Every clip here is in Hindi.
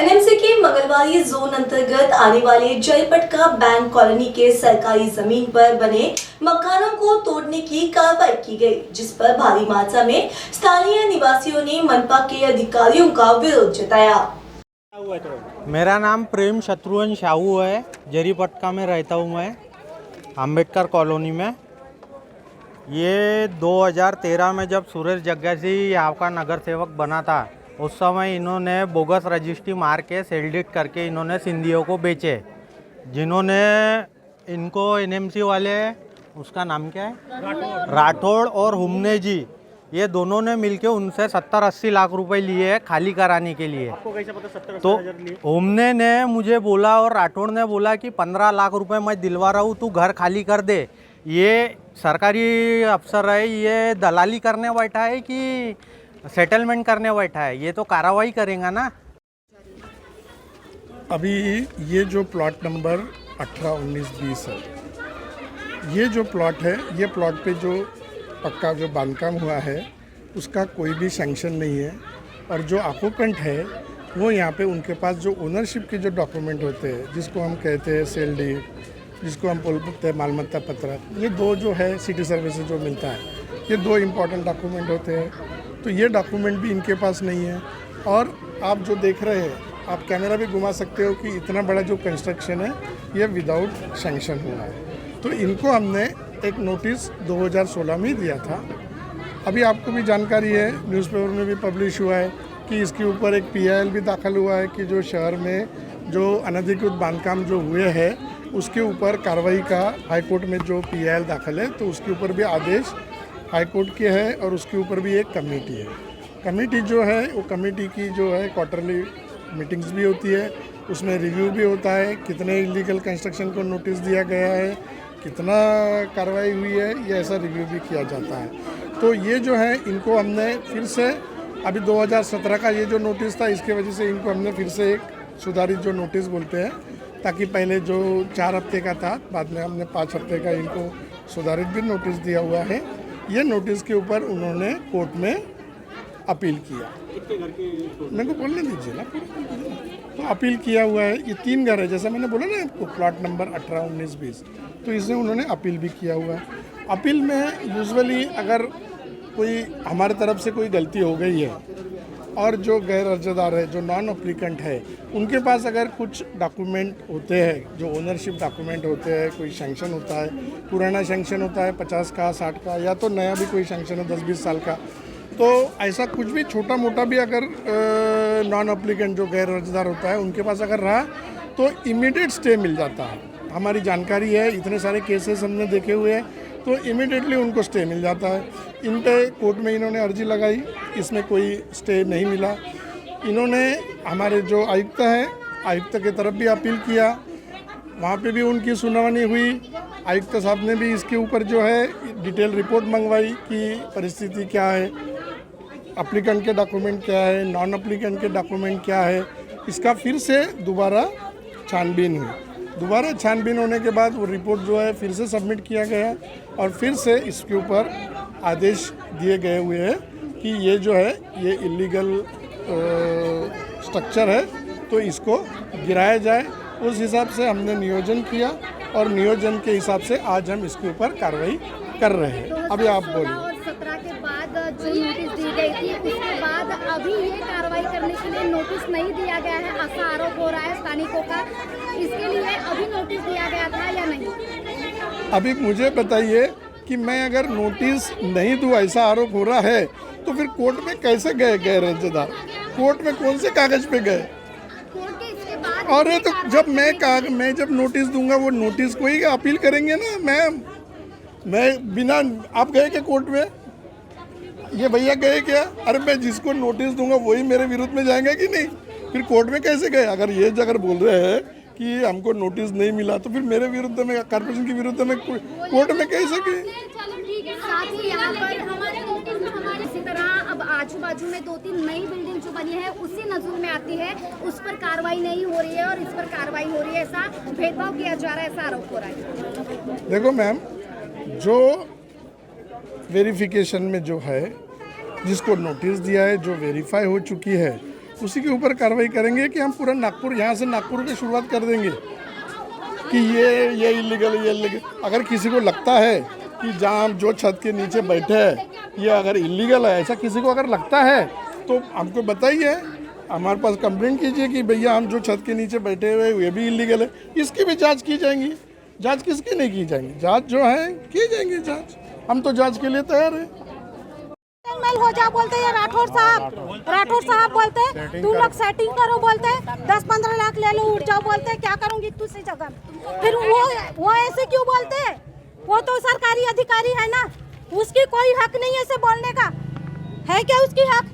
एनएमसी के मंगलवारी जोन अंतर्गत आने वाले जयपटका बैंक कॉलोनी के सरकारी जमीन पर बने मकानों को तोड़ने की कार्रवाई की गई, जिस पर भारी मात्रा में स्थानीय निवासियों ने मनपा के अधिकारियों का विरोध जताया। मेरा नाम प्रेम शत्रुघ्न साहू है। जरीपटका में रहता हूँ मैं, अंबेडकर कॉलोनी में। ये 2013 में जब सुरेश जग्गासी यहाँ का नगर सेवक बना था, उस समय इन्होंने बोगस रजिस्ट्री मार के सेल डीड करके इन्होंने सिंधियों को बेचे, जिन्होंने इनको एनएमसी वाले, उसका नाम क्या है, राठौड़ और हुमने जी, ये दोनों ने मिलके उनसे 70-80 लाख रुपए लिए हैं खाली कराने के लिए। आपको कैसे पता 70-80 तो हज़ार लिए? हुमने ने मुझे बोला और राठौड़ ने बोला कि 15 लाख रुपए मैं दिलवा रहा हूँ, तू घर खाली कर दे। ये सरकारी अफसर है, ये दलाली करने बैठा है कि सेटलमेंट करने बैठा है? ये तो कार्रवाई करेगा ना। अभी ये जो प्लॉट नंबर 18, 19, 20 है, ये जो प्लॉट है, ये प्लॉट पे जो पक्का जो बांधकाम हुआ है उसका कोई भी सैंक्शन नहीं है। और जो ऑक्यूपेंट है वो यहाँ पे उनके पास जो ओनरशिप के जो डॉक्यूमेंट होते हैं, जिसको हम कहते हैं सेल डीड, जिसको हम बोलते हैं मालमत्ता पत्र, ये दो जो है सिटी सर्वे से जो मिलता है, ये दो इम्पॉर्टेंट डॉक्यूमेंट होते हैं। तो ये डॉक्यूमेंट भी इनके पास नहीं है। और आप जो देख रहे हैं, आप कैमरा भी घुमा सकते हो कि इतना बड़ा जो कंस्ट्रक्शन है ये विदाउट सैंक्शन हुआ है। तो इनको हमने एक नोटिस 2016 में दिया था। अभी आपको भी जानकारी है, न्यूज़पेपर में भी पब्लिश हुआ है कि इसके ऊपर एक PIL भी दाखिल हुआ है कि जो शहर में जो अनधिकृत बांधकाम जो हुए हैं उसके ऊपर कार्रवाई का हाईकोर्ट में जो PIL दाखिल है, तो उसके ऊपर भी आदेश हाईकोर्ट के है। और उसके ऊपर भी एक कमेटी है। कमेटी जो है वो कमेटी की जो है क्वार्टरली मीटिंग्स भी होती है, उसमें रिव्यू भी होता है, कितने इलीगल कंस्ट्रक्शन को नोटिस दिया गया है, कितना कार्रवाई हुई है, ये ऐसा रिव्यू भी किया जाता है। तो ये जो है इनको हमने फिर से, अभी 2017 का ये जो नोटिस था, इसके वजह से इनको हमने फिर से एक सुधारित जो नोटिस बोलते हैं, ताकि पहले जो 4 हफ्ते का था, बाद में हमने 5 हफ्ते का इनको सुधारित भी नोटिस दिया हुआ है। ये नोटिस के ऊपर उन्होंने कोर्ट में अपील किया। मेरे को बोलने दीजिए ना। तो अपील किया हुआ है। ये 3 घर है, जैसा मैंने बोला ना आपको, प्लॉट नंबर 18, 19, 20। तो इसमें उन्होंने अपील भी किया हुआ है। अपील में यूजुअली अगर कोई हमारे तरफ से कोई गलती हो गई है और जो गैर अर्जदार है, जो नॉन अप्लीकेंट है, उनके पास अगर कुछ डॉक्यूमेंट होते हैं, जो ओनरशिप डॉक्यूमेंट होते हैं, कोई सैंक्शन होता है, पुराना सैंक्शन होता है 50 का, 60 का, या तो नया भी कोई सैंक्शन है 10-20 साल का, तो ऐसा कुछ भी छोटा मोटा भी अगर नॉन अप्लीकेंट जो गैर अर्जदार होता है उनके पास अगर रहा तो इमीडिएट स्टे मिल जाता है। हमारी जानकारी है, इतने सारे केसेस हमने देखे हुए हैं, तो इमीडिएटली उनको स्टे मिल जाता है। इन पे कोर्ट में इन्होंने अर्जी लगाई, इसमें कोई स्टे नहीं मिला। इन्होंने हमारे जो आयुक्त हैं, आयुक्त की तरफ भी अपील किया, वहाँ पे भी उनकी सुनवाई हुई। आयुक्त साहब ने भी इसके ऊपर जो है डिटेल रिपोर्ट मंगवाई कि परिस्थिति क्या है, अप्लीकेंट के डॉक्यूमेंट क्या है, नॉन अप्लीकेंट के डॉक्यूमेंट क्या है। इसका फिर से दोबारा छानबीन हुई। दोबारा छानबीन होने के बाद वो रिपोर्ट जो है फिर से सबमिट किया गया और फिर से इसके ऊपर आदेश दिए गए हुए हैं कि ये जो है ये इलीगल स्ट्रक्चर है, तो इसको गिराया जाए। उस हिसाब से हमने नियोजन किया और नियोजन के हिसाब से आज हम इसके ऊपर कार्रवाई कर रहे हैं। अभी आप बोलिए। 17 के बाद जो नोटिस दी गई थी, उसके बाद अभी ये कार्रवाई करने के लिए नोटिस नहीं दिया गया है, ऐसा आरोप हो रहा है स्थानिकों का। इसके लिए अभी नोटिस दिया गया था या नहीं? अभी मुझे बताइए कि मैं अगर नोटिस नहीं दूँ, ऐसा आरोप हो रहा है, तो फिर कोर्ट में कैसे गए गैर अर्जदार? कोर्ट में कौन से कागज पे गए? और ये तो जब मैं जब नोटिस दूंगा, वो नोटिस को ही अपील करेंगे ना। मैं बिना, आप गए क्या कोर्ट में? ये भैया गए क्या? अरे मैं जिसको नोटिस दूंगा वही मेरे विरुद्ध में जाएंगे कि नहीं? फिर कोर्ट में कैसे गए? अगर बोल रहे हैं कि हमको नोटिस नहीं मिला, तो फिर मेरे विरुद्ध में, कॉर्पोरेशन के विरुद्ध में कोर्ट में कैसे गए? साथ ही यहाँ पर इसी तरह अब आजू बाजू में 2-3 नई बिल्डिंग जो बनी है उसी नजर में आती है, उस पर कार्रवाई नहीं हो रही है और इस पर कार्रवाई हो रही है, ऐसा भेदभाव किया जा रहा है, ऐसा आरोप हो रहा है। देखो मैम, जो वेरिफिकेशन में जो है, जिसको नोटिस दिया है, जो वेरीफाई हो चुकी है, उसी के ऊपर कार्रवाई करेंगे कि हम पूरा नागपुर, यहाँ से नागपुर की शुरुआत कर देंगे कि ये इलीगल, ये इलीगल। अगर किसी को लगता है कि जहाँ हम जो छत के नीचे बैठे हैं ये अगर इलीगल है, ऐसा किसी को अगर लगता है तो हमको बताइए, हमारे पास कंप्लेंट कीजिए कि भैया हम जो छत के नीचे बैठे हुए ये भी इलीगल है। इसकी भी जांच की जाएंगी। जांच किसकी नहीं की जाएंगी? जांच जो है की जाएंगी जांच। हम तो जांच के लिए तैयार हैं। मेल हो जा बोलते हैं राठौर साहब बोलते तुम लोग सेटिंग करो बोलते 10-15 लाख ले लो उठ जाओ बोलते क्या करूंगी दूसरी जगह। फिर वो ऐसे क्यों बोलते हैं? वो तो सरकारी अधिकारी है ना, उसकी कोई हक नहीं है ऐसे बोलने का, है क्या उसकी हक?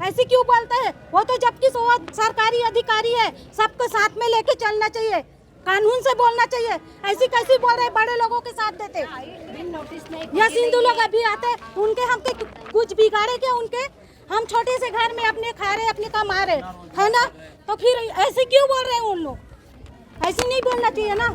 ऐसे क्यों बोलते हैं? वो तो जबकि वो सरकारी अधिकारी है, सबको साथ में लेके चलना चाहिए, कानून से बोलना चाहिए। ऐसी कैसी बोल रहे बड़े लोगों के साथ देते या सिंधु लोग अभी आते उनके हमके कुछ बिगाड़े क्या उनके? हम छोटे से घर में अपने खा रहे अपने कमा रहे है ना, तो फिर ऐसे क्यों बोल रहे हैं उन लोग? ऐसे नहीं बोलना चाहिए ना।